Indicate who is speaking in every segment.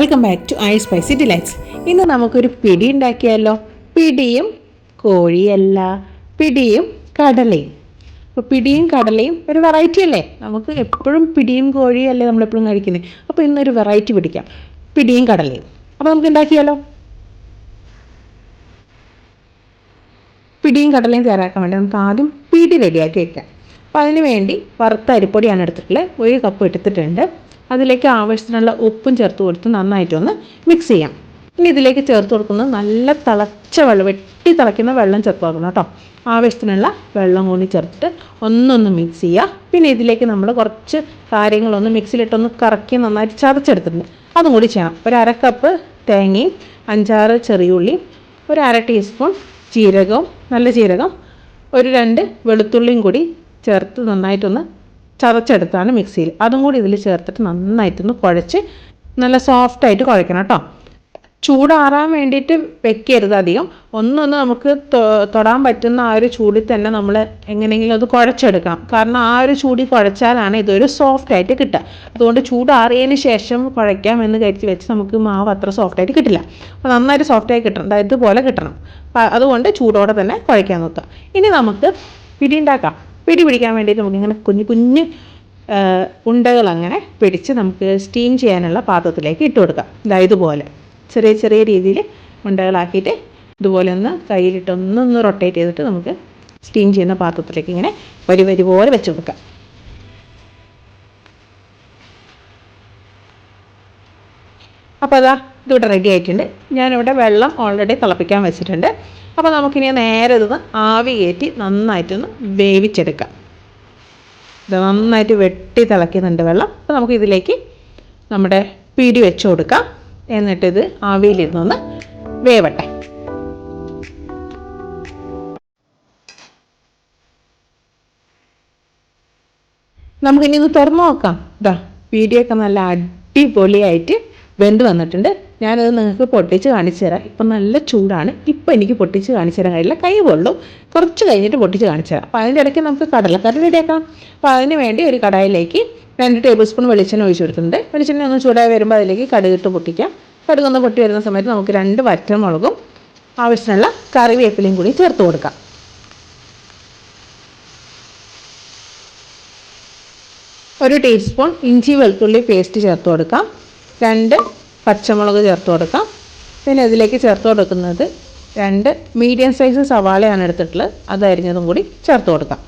Speaker 1: Welcome back to I spicy delights. ഇന്ന് നമുക്കൊരു പിടി ഉണ്ടാക്കിയാലോ. പിടിയും കോഴിയല്ല, പിടിയും കടലയും. അപ്പോൾ പിടിയും കടലയും ഒരു വെറൈറ്റി അല്ലേ. നമുക്ക് എപ്പോഴും പിടിയും കോഴിയും അല്ലേ നമ്മളെപ്പോഴും കഴിക്കുന്നത്. അപ്പോൾ ഇന്നൊരു വെറൈറ്റി പിടിക്കാം, പിടിയും കടലയും. അപ്പോൾ നമുക്ക് ഉണ്ടാക്കിയാലോ. പിടിയും കടലയും തയ്യാറാക്കാൻ വേണ്ടി നമുക്ക് ആദ്യം പിടി റെഡിയാക്കി വയ്ക്കാം. അപ്പോൾ അതിന് വേണ്ടി വറുത്ത അരിപ്പൊടിയാണ് എടുത്തിട്ടുള്ളത്. 1 കപ്പ് എടുത്തിട്ടുണ്ട്. അതിലേക്ക് ആവശ്യത്തിനുള്ള ഉപ്പും ചേർത്ത് കൊടുത്ത് നന്നായിട്ടൊന്ന് മിക്സ് ചെയ്യാം. ഇനി ഇതിലേക്ക് ചേർത്ത് കൊടുക്കുന്നത് നല്ല തിളച്ച വെള്ളം, വെട്ടി തിളയ്ക്കുന്ന വെള്ളം ചേർത്ത് കൊടുക്കണം കേട്ടോ. ആവശ്യത്തിനുള്ള വെള്ളം കൂടി ചേർത്തിട്ട് ഒന്നൊന്ന് മിക്സ് ചെയ്യുക. പിന്നെ ഇതിലേക്ക് നമ്മൾ കുറച്ച് കാര്യങ്ങളൊന്ന് മിക്സിയിലിട്ടൊന്ന് കറക്കി നന്നായിട്ട് ചതച്ചെടുത്തിട്ടുണ്ട്, അതും കൂടി ചെയ്യണം. 1/2 കപ്പ് തേങ്ങയും 5-6 ചെറിയുള്ളിയും 1/2 ടീസ്പൂൺ ജീരകവും, നല്ല ജീരകം, 2 വെളുത്തുള്ളിയും കൂടി ചേർത്ത് നന്നായിട്ടൊന്ന് ചതച്ചെടുത്താണ് മിക്സിയിൽ. അതും കൂടി ഇതിൽ ചേർത്തിട്ട് നന്നായിട്ടൊന്ന് കുഴച്ച് നല്ല സോഫ്റ്റായിട്ട് കുഴക്കണം കേട്ടോ. ചൂടാറാൻ വേണ്ടിയിട്ട് വെക്കരുത് അധികം. ഒന്നൊന്ന് നമുക്ക് തൊടാൻ പറ്റുന്ന ആ ഒരു ചൂടിൽ തന്നെ നമ്മൾ എങ്ങനെയെങ്കിലും അത് കുഴച്ചെടുക്കണം. കാരണം ആ ഒരു ചൂടിൽ കുഴച്ചാലാണ് ഇതൊരു സോഫ്റ്റായിട്ട് കിട്ടുക. അതുകൊണ്ട് ചൂടാറിയതിന് ശേഷം കുഴയ്ക്കാം എന്ന് കരുതി വെച്ച് നമുക്ക് മാവ് അത്ര സോഫ്റ്റായിട്ട് കിട്ടില്ല. അപ്പോൾ നന്നായിട്ട് സോഫ്റ്റായി കിട്ടണം, ഇതുപോലെ കിട്ടണം. അതുകൊണ്ട് ചൂടോടെ തന്നെ കുഴയ്ക്കാൻ നോക്കുക. ഇനി നമുക്ക് പിടി ഉണ്ടാക്കാം. പിടി പിടിക്കാൻ വേണ്ടിയിട്ട് നമുക്കിങ്ങനെ കുഞ്ഞു കുഞ്ഞ് ഉണ്ടകൾ അങ്ങനെ പിടിച്ച് നമുക്ക് സ്റ്റീം ചെയ്യാനുള്ള പാത്രത്തിലേക്ക് ഇട്ട് കൊടുക്കാം. ഇതുപോലെ ചെറിയ ചെറിയ രീതിയിൽ ഉണ്ടകളാക്കിയിട്ട് ഇതുപോലെ ഒന്ന് കയ്യിലിട്ട് ഒന്നൊന്ന് റൊട്ടേറ്റ് ചെയ്തിട്ട് നമുക്ക് സ്റ്റീം ചെയ്യുന്ന പാത്രത്തിലേക്ക് ഇങ്ങനെ വരി വരി പോലെ വെച്ച് കൊടുക്കാം. അപ്പോൾ ഇതിവിടെ റെഡി ആയിട്ടുണ്ട്. ഞാനിവിടെ വെള്ളം ഓൾറെഡി തിളപ്പിക്കാൻ വെച്ചിട്ടുണ്ട്. അപ്പോൾ നമുക്കിനി നേരെ ഇതൊന്ന് ആവി കയറ്റി നന്നായിട്ടൊന്ന് വേവിച്ചെടുക്കാം. ഇത് നന്നായിട്ട് വെട്ടി തിളയ്ക്കുന്നുണ്ട് വെള്ളം. അപ്പോൾ നമുക്ക് ഇതിലേക്ക് നമ്മുടെ പിടി വെച്ച് കൊടുക്കാം. എന്നിട്ടിത് ആവിയിലിരുന്നൊന്ന് വേവട്ടെ. നമുക്കിനി ഒന്ന് തുറന്നു നോക്കാം. പിടിയൊക്കെ നല്ല അടിപൊളിയായിട്ട് വെന്ത് വന്നിട്ടുണ്ട്. ഞാനത് നിങ്ങൾക്ക് പൊട്ടിച്ച് കാണിച്ചു തരാം. ഇപ്പം നല്ല ചൂടാണ്. ഇപ്പം എനിക്ക് പൊട്ടിച്ച് കാണിച്ചു തരാൻ കഴിയില്ല, കൈ പൊള്ളും. കുറച്ച് കഴിഞ്ഞിട്ട് പൊട്ടിച്ച് കാണിച്ചു തരാം. അപ്പോൾ അതിൻ്റെ ഇടയ്ക്ക് നമുക്ക് കടലക്കറി റെഡിയാക്കാം. അപ്പോൾ അതിന് വേണ്ടി ഒരു കടായിലേക്ക് 2 ടേബിൾ സ്പൂൺ വെളിച്ചെണ്ണ ഒഴിച്ച് കൊടുത്തിട്ടുണ്ട്. വെളിച്ചെണ്ണ ഒന്ന് ചൂടായി വരുമ്പോൾ അതിലേക്ക് കടുകിട്ട് പൊട്ടിക്കാം. കടുകൊന്ന് പൊട്ടി വരുന്ന സമയത്ത് നമുക്ക് 2 വറ്റൽമുളകും ആവശ്യത്തിനുള്ള കറിവേപ്പിലയും കൂടി ചേർത്ത് കൊടുക്കാം. ഒരു ടീസ്പൂൺ ഇഞ്ചി വെളുത്തുള്ളി പേസ്റ്റ് ചേർത്ത് കൊടുക്കാം. 2 പച്ചമുളക് ചേർത്ത് കൊടുക്കാം. പിന്നെ ഇതിലേക്ക് ചേർത്ത് കൊടുക്കുന്നത് 2 മീഡിയം സൈസ് സവാളയാണ് എടുത്തിട്ടുള്ളത്. അത് അരിഞ്ഞതും കൂടി ചേർത്ത് കൊടുക്കാം.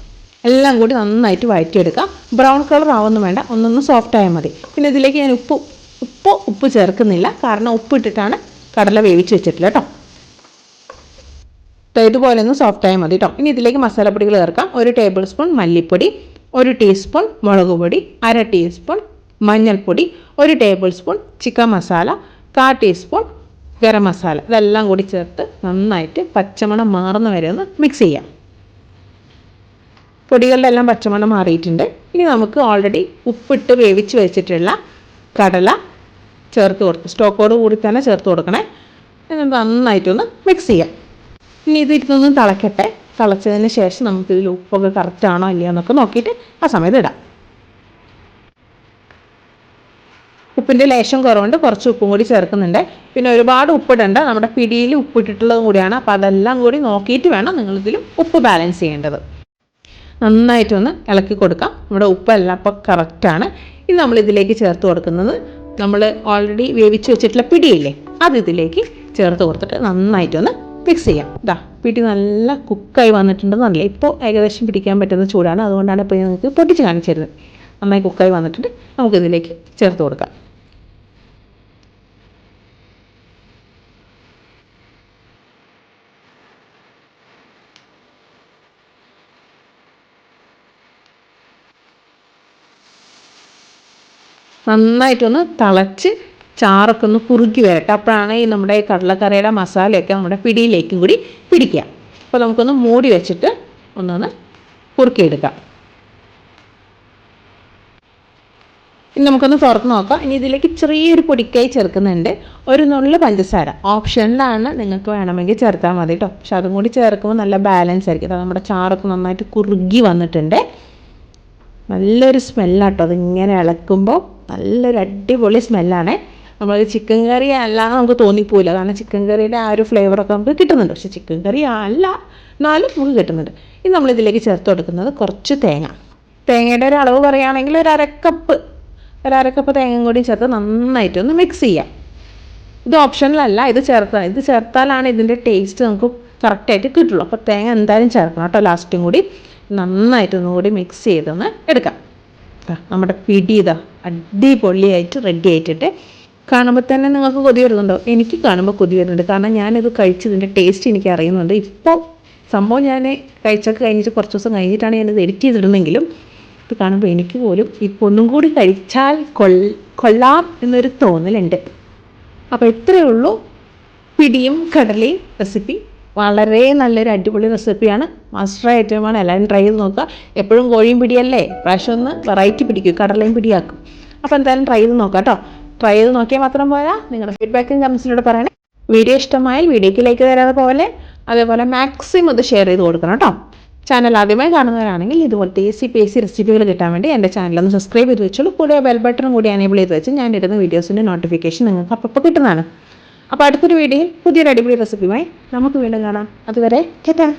Speaker 1: എല്ലാം കൂടി നന്നായിട്ട് വഴറ്റിയെടുക്കാം. ബ്രൗൺ കളർ ആവുന്നു വേണ്ട, ഒന്നൊന്ന് സോഫ്റ്റ് ആയാൽ മതി. പിന്നെ ഇതിലേക്ക് ഞാൻ ഉപ്പ് ചേർക്കുന്നില്ല, കാരണം ഉപ്പ് ഇട്ടിട്ടാണ് കടല വേവിച്ച് വെച്ചിട്ടില്ല കേട്ടോ. ഇതുപോലെ ഒന്ന് സോഫ്റ്റ് ആയാൽ മതി കേട്ടോ. ഇനി ഇതിലേക്ക് മസാലപ്പൊടികൾ ചേർക്കാം. 1 ടേബിൾ സ്പൂൺ മല്ലിപ്പൊടി, 1 ടീസ്പൂൺ മുളക് പൊടി, 1/2 ടീസ്പൂൺ മഞ്ഞൾപ്പൊടി, 1 table spoon chicken masala, 1/4 teaspoon garam masala. ഇതെല്ലാം കൂടി ചേർത്ത് നന്നായിട്ട് പച്ചമണം മാറുന്ന വരെ ഒന്ന് മിക്സ് ചെയ്യാം. പൊടികളുടെ എല്ലാം പച്ചമണം മാറിയിട്ടുണ്ട്. ഇനി നമുക്ക് ഓൾറെഡി ഉപ്പിട്ട് വേവിച്ച് വെച്ചിട്ടുള്ള കടല ചേർത്ത് കൊടുത്ത് സ്റ്റോക്കോട് കൂടി തന്നെ ചേർത്ത് കൊടുക്കണേ. എന്നിട്ട് നന്നായിട്ടൊന്ന് മിക്സ് ചെയ്യാം. ഇനി ഇതിരുന്നൊന്ന് തിളക്കട്ടെ. തിളച്ചതിന് ശേഷം നമുക്ക് ഇതിൽ ഉപ്പൊക്കെ കറക്റ്റാണോ ഇല്ലയോ എന്നൊക്കെ നോക്കിയിട്ട് ആ സമയത്ത് ഇടാം. ഉപ്പിൻ്റെ ലേശം കുറവുണ്ട്, കുറച്ച് ഉപ്പും കൂടി ചേർക്കുന്നുണ്ട്. പിന്നെ ഒരുപാട് ഉപ്പിടണ്ട, നമ്മുടെ പിടിയിൽ ഉപ്പിട്ടിട്ടുള്ളത് കൂടിയാണ്. അപ്പോൾ അതെല്ലാം കൂടി നോക്കിയിട്ട് വേണം നിങ്ങളിതിലും ഉപ്പ് ബാലൻസ് ചെയ്യേണ്ടത്. നന്നായിട്ടൊന്ന് ഇളക്കി കൊടുക്കാം. നമ്മുടെ ഉപ്പെല്ലാം അപ്പോൾ കറക്റ്റാണ്. ഇനി നമ്മളിതിലേക്ക് ചേർത്ത് കൊടുക്കുന്നത് നമ്മൾ ഓൾറെഡി വേവിച്ച് വെച്ചിട്ടുള്ള പിടിയില്ലേ, അത് ഇതിലേക്ക് ചേർത്ത് കൊടുത്തിട്ട് നന്നായിട്ടൊന്ന് മിക്സ് ചെയ്യാം. പിടി നല്ല കുക്കായി വന്നിട്ടുണ്ടെന്നല്ലേ. ഇപ്പോൾ ഏകദേശം പിടിക്കാൻ പറ്റുന്ന ചൂടാണ്, അതുകൊണ്ടാണ് ഇപ്പോൾ നിങ്ങൾക്ക് പൊട്ടിച്ച് കാണിച്ചു തരുന്നത്. നന്നായി കുക്കായി വന്നിട്ടുണ്ട്. നമുക്കിതിലേക്ക് ചേർത്ത് കൊടുക്കാം. നന്നായിട്ടൊന്ന് തിളച്ച് ചാറൊക്കെ ഒന്ന് കുറുക്കി വരട്ടെ. അപ്പോഴാണ് ഈ നമ്മുടെ കടലക്കറിയുടെ മസാലയൊക്കെ നമ്മുടെ പിടിയിലേക്കും കൂടി പിടിക്കുക. അപ്പോൾ നമുക്കൊന്ന് മൂടി വെച്ചിട്ട് ഒന്നൊന്ന് കുറുക്കിയെടുക്കാം. ഇനി നമുക്കൊന്ന് തുറന്ന് നോക്കാം. ഇനി ഇതിലേക്ക് ചെറിയൊരു പൊടിക്കായി ചേർക്കുന്നുണ്ട്. 1 നുള്ള് പഞ്ചസാര ഓപ്ഷനിലാണ്, നിങ്ങൾക്ക് വേണമെങ്കിൽ ചേർത്താൽ മതി കേട്ടോ. പക്ഷെ അതും കൂടി ചേർക്കുമ്പോൾ നല്ല ബാലൻസ് ആയിരിക്കും. നമ്മുടെ ചാറൊക്കെ നന്നായിട്ട് കുറുകി വന്നിട്ടുണ്ട്. നല്ലൊരു സ്മെല്ലാട്ടോ അതിങ്ങനെ ഇളക്കുമ്പോൾ, നല്ലൊരു അടിപൊളി സ്മെല്ലാണ്. നമ്മൾ ചിക്കൻ കറി അല്ല നമുക്ക് തോന്നിപ്പോയില്ല, കാരണം ചിക്കൻ കറിയുടെ ആ ഒരു ഫ്ലേവറൊക്കെ നമുക്ക് കിട്ടുന്നുണ്ട്. പക്ഷേ ചിക്കൻ കറി അല്ല എന്നാലും നമുക്ക് കിട്ടുന്നുണ്ട്. ഇനി നമ്മളിതിലേക്ക് ചേർത്ത് കൊടുക്കുന്നത് കുറച്ച് തേങ്ങയുടെ ഒരു അളവ് പറയുകയാണെങ്കിൽ ഒരു അരക്കപ്പ് തേങ്ങയും കൂടി ചേർത്ത് നന്നായിട്ടൊന്ന് മിക്സ് ചെയ്യാം. ഇത് ഓപ്ഷണലല്ല, ഇത് ചേർത്താലാണ് ഇതിൻ്റെ ടേസ്റ്റ് നമുക്ക് കറക്റ്റായിട്ട് കിട്ടുള്ളൂ. അപ്പോൾ തേങ്ങ എന്തായാലും ചേർക്കണം കേട്ടോ. ലാസ്റ്റും കൂടി നന്നായിട്ടൊന്നും കൂടി മിക്സ് ചെയ്തൊന്ന് എടുക്കാം. നമ്മുടെ പിടി ഇതാ അടിപൊളിയായിട്ട് റെഡി ആയിട്ടിട്ട് കാണുമ്പോൾ തന്നെ നിങ്ങൾക്ക് കൊതി വരുന്നുണ്ടോ? എനിക്ക് കാണുമ്പോൾ കൊതി വരുന്നുണ്ട്, കാരണം ഞാനിത് കഴിച്ചതിൻ്റെ ടേസ്റ്റ് എനിക്ക് അറിയുന്നുണ്ട്. ഇപ്പോൾ സംഭവം ഞാൻ കഴിച്ചൊക്കെ കഴിഞ്ഞിട്ട് കുറച്ച് ദിവസം കഴിഞ്ഞിട്ടാണ് ഞാനിത് എഡിറ്റ് ചെയ്തിടുന്നെങ്കിലും ഇത് കാണുമ്പോൾ എനിക്ക് പോലും ഇപ്പോൾ ഒന്നും കൂടി കഴിച്ചാൽ കൊള്ളാം എന്നൊരു തോന്നലുണ്ട്. അപ്പോൾ ഇത്രയേ ഉള്ളൂ പിടിയും കടലയും റെസിപ്പി. വളരെ നല്ലൊരു അടിപൊളി റെസിപ്പിയാണ്, മാസ്റ്റർ ഐറ്റമാണ്. എല്ലാവരും ട്രൈ ചെയ്ത് നോക്കുക. എപ്പോഴും കോഴിയും പിടിയല്ലേ, പ്രാവശ്യം ഒന്ന് വെറൈറ്റി പിടിക്കും, കടലയും പിടിയാക്കും. അപ്പോൾ എന്തായാലും ട്രൈ ചെയ്ത് നോക്കാം കേട്ടോ. ട്രൈ ചെയ്ത് നോക്കിയാൽ മാത്രം പോരാ, നിങ്ങളുടെ ഫീഡ്ബാക്കും കമൻസിലൂടെ പറയണേ. വീഡിയോ ഇഷ്ടമായാൽ വീഡിയോയ്ക്ക് ലൈക്ക് തരാതെ പോലെ അതേപോലെ മാക്സിമം ഇത് ഷെയർ ചെയ്ത് കൊടുക്കണം കേട്ടോ. ചാനൽ ആദ്യമായി കാണുന്നവരാണെങ്കിൽ ഇതുപോലത്തെ ഈസി റെസിപ്പികൾ കിട്ടാൻ വേണ്ടി എൻ്റെ ചാനലൊന്ന് സബ്സ്ക്രൈബ് ചെയ്ത് വെച്ചോളൂ. കൂടെ ബെൽ ബട്ടണും കൂടി എനേബിൾ ചെയ്ത് വെച്ച് ഞാൻ ഇടുന്ന വീഡിയോസിൻ്റെ നോട്ടിഫിക്കേഷൻ നിങ്ങൾക്ക് അപ്പോൾ കിട്ടുന്നതാണ്. അപ്പോൾ അടുത്തൊരു വീഡിയോയിൽ പുതിയൊരു അടിപൊളി റെസിപ്പിയുമായി നമുക്ക് വീണ്ടും കാണാം. അതുവരെ ടാറ്റാ.